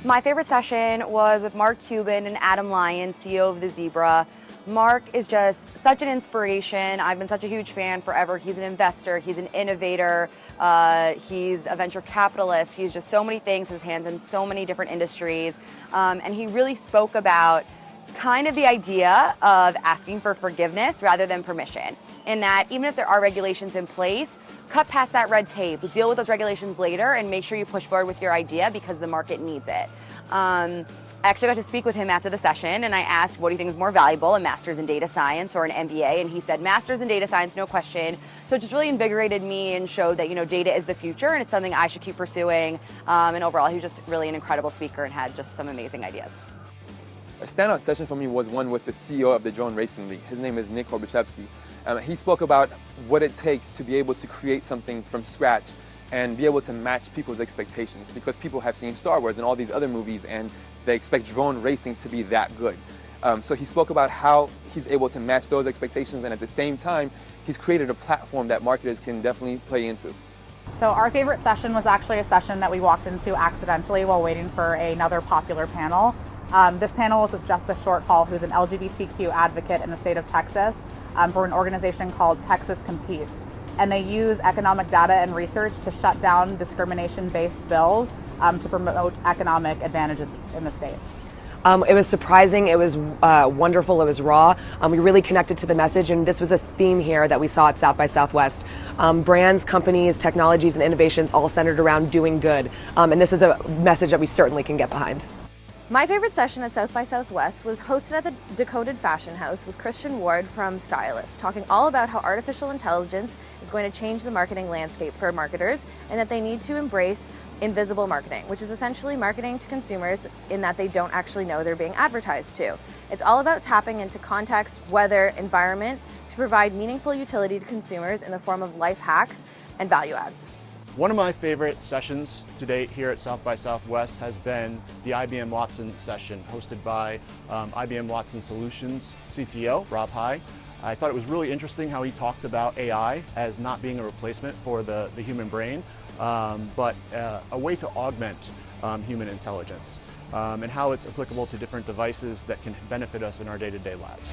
My favorite session was with Mark Cuban and Adam Lyons, CEO of The Zebra. Mark is just such an inspiration. I've been such a huge fan forever. He's an investor, he's an innovator, he's a venture capitalist. He's just so many things, his hands in so many different industries. And he really spoke about kind of the idea of asking for forgiveness rather than permission. In that even if there are regulations in place, cut past that red tape, deal with those regulations later, and make sure you push forward with your idea because the market needs it. I actually got to speak with him after the session, and I asked, what do you think is more valuable, a master's in data science or an MBA? And he said, master's in data science, no question. So it just really invigorated me and showed that, data is the future and it's something I should keep pursuing. And overall, he was just really an incredible speaker and had just some amazing ideas. A standout session for me was one with the CEO of the Drone Racing League. His name is Nick Horbaczewski. He spoke about what it takes to be able to create something from scratch and be able to match people's expectations, because people have seen Star Wars and all these other movies and they expect drone racing to be that good. So he spoke about how he's able to match those expectations, and at the same time, he's created a platform that marketers can definitely play into. So our favorite session was actually a session that we walked into accidentally while waiting for another popular panel. This panel was with Jessica Shorthall, who's an LGBTQ advocate in the state of Texas for an organization called Texas Competes. And they use economic data and research to shut down discrimination-based bills to promote economic advantages in the state. It was surprising, it was wonderful, it was raw. We really connected to the message, and this was a theme here that we saw at South by Southwest. Brands, companies, technologies, and innovations all centered around doing good. And this is a message that we certainly can get behind. My favorite session at South by Southwest was hosted at the Decoded Fashion House with Christian Ward from Stylist, talking all about how artificial intelligence is going to change the marketing landscape for marketers and that they need to embrace invisible marketing, which is essentially marketing to consumers in that they don't actually know they're being advertised to. It's all about tapping into context, weather, environment to provide meaningful utility to consumers in the form of life hacks and value adds. One of my favorite sessions to date here at South by Southwest has been the IBM Watson session hosted by IBM Watson Solutions CTO, Rob High. I thought it was really interesting how he talked about AI as not being a replacement for the human brain, but a way to augment human intelligence and how it's applicable to different devices that can benefit us in our day-to-day lives.